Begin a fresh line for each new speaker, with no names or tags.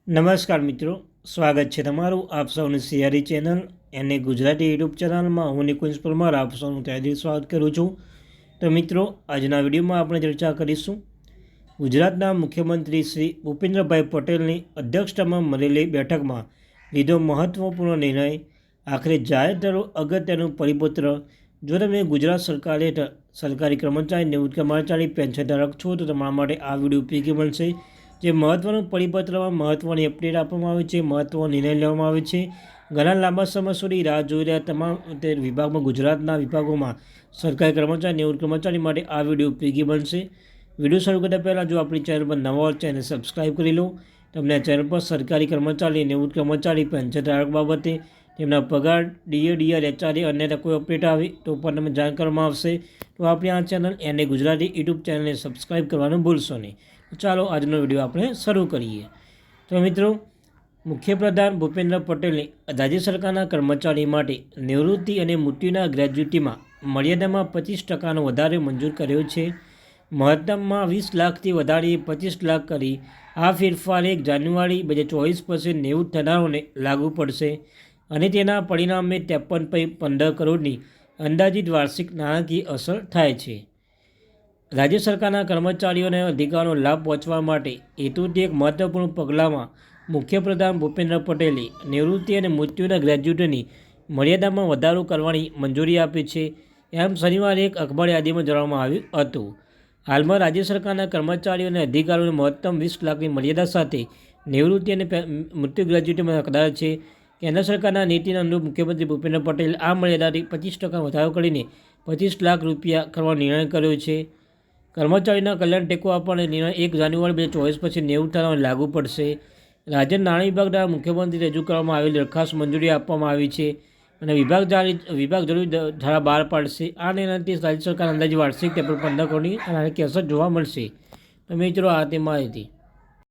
નમસ્કાર મિત્રો, સ્વાગત છે તમારું આપ સૌની સિયારી ચેનલ એને ગુજરાતી યુટ્યુબ ચેનલમાં. હું નિકુંજ પરમાર આપ સૌનું તહેદિલ સ્વાગત કરું છું. તો મિત્રો, આજના વિડીયોમાં આપણે ચર્ચા કરીશું ગુજરાતના મુખ્યમંત્રી શ્રી ભૂપેન્દ્રભાઈ પટેલની અધ્યક્ષતામાં મળેલી બેઠકમાં લીધો મહત્વપૂર્ણ નિર્ણય. આખરે જાહેર થયેલું અગત્યનું પરિપત્ર. જો તમે ગુજરાત સરકાર હેઠળ સરકારી કર્મચારી, નિવૃત્ત કર્મચારી, પેન્શન ધારક છો તો તમારા માટે આ વિડીયો ઉપયોગી બનશે. જે મહત્વનું પરિપત્રમાં મહત્વની અપડેટ આપવામાં આવે છે, મહત્વનો નિર્ણય લેવામાં આવે છે. ઘણા લાંબા સમય સુધી રાહ જોઈ રહ્યા તમામ વિભાગમાં, ગુજરાતના વિભાગોમાં સરકારી કર્મચારી, નિવૃત્ત કર્મચારી માટે આ વિડીયો ઉપયોગી બનશે. વિડીયો શરૂ કરતા પહેલાં જો આપણી ચેનલ પર નવા હોય ચેનલ સબસ્ક્રાઈબ કરી લો. તમને આ ચેનલ પર સરકારી કર્મચારી, નિવૃત્ત કર્મચારી, પેન્શન ધારક બાબતે તેમના પગાર, ડીએ, ડીઆર, એચઆરએ અન્ય કોઈ અપડેટ આવે તો પણ તમને જાણ કરવામાં આવશે. તો આપણી આ ચેનલ એને ગુજરાતી યુટ્યુબ ચેનલને સબસ્ક્રાઈબ કરવાનું ભૂલશો નહીં. ચાલો આજનો વિડીયો આપણે શરૂ કરીએ. તો મિત્રો, મુખ્યપ્રધાન ભૂપેન્દ્ર પટેલે રાજ્ય સરકારના કર્મચારી માટે નિવૃત્તિ અને મૃત્યુના ગ્રેજ્યુટીમાં મર્યાદામાં 25% વધારે મંજૂર કર્યો છે. મહત્તમમાં 20 લાખથી વધારી 25 લાખ કરી. આ ફેરફાર 1 જાન્યુઆરી 2024 પછી નિવૃત્ત થનારોને લાગુ પડશે અને તેના પરિણામે 53.15 કરોડની અંદાજિત વાર્ષિક નાણાકીય અસર થાય છે. રાજ્ય સરકારના કર્મચારીઓને અધિકારનો લાભ પહોંચવા માટે હેતુથી એક મહત્વપૂર્ણ પગલામાં મુખ્યપ્રધાન ભૂપેન્દ્ર પટેલે નિવૃત્તિ અને મૃત્યુના ગ્રેજ્યુટીની મર્યાદામાં વધારો કરવાની મંજૂરી આપી છે, એમ શનિવારે એક અખબાર યાદીમાં જણાવવામાં આવ્યું હતું. હાલમાં રાજ્ય સરકારના કર્મચારીઓ અને અધિકારીઓને મહત્તમ 20 લાખની મર્યાદા સાથે નિવૃત્તિ અને મૃત્યુ ગ્રેજ્યુટીમાં હકદાર છે. કેન્દ્ર સરકારના નીતિના અનુરૂપ મુખ્યમંત્રી ભૂપેન્દ્ર પટેલે આ મર્યાદાથી 25% વધારો કરીને 25 લાખ રૂપિયા કરવાનો નિર્ણય કર્યો છે. કર્મચારીના કલ્યાણ ટેકો આપવાનો નિર્ણય 1 જાન્યુઆરી 2024 પછી નિવૃત્ત થનારને લાગુ પડશે. રાજ્ય નાણાં વિભાગ દ્વારા મુખ્યમંત્રી રજૂ કરવામાં આવેલી દરખાસ્ત મંજૂરી આપવામાં આવી છે અને વિભાગ જરૂરી ધારા બહાર પાડશે. આ નિર્ણયથી રાજ્ય સરકાર અંદાજે વાર્ષિક 15 કરોડની નાણાકીય અસર જોવા મળશે. તો મિત્રો, આ તે માહિતી.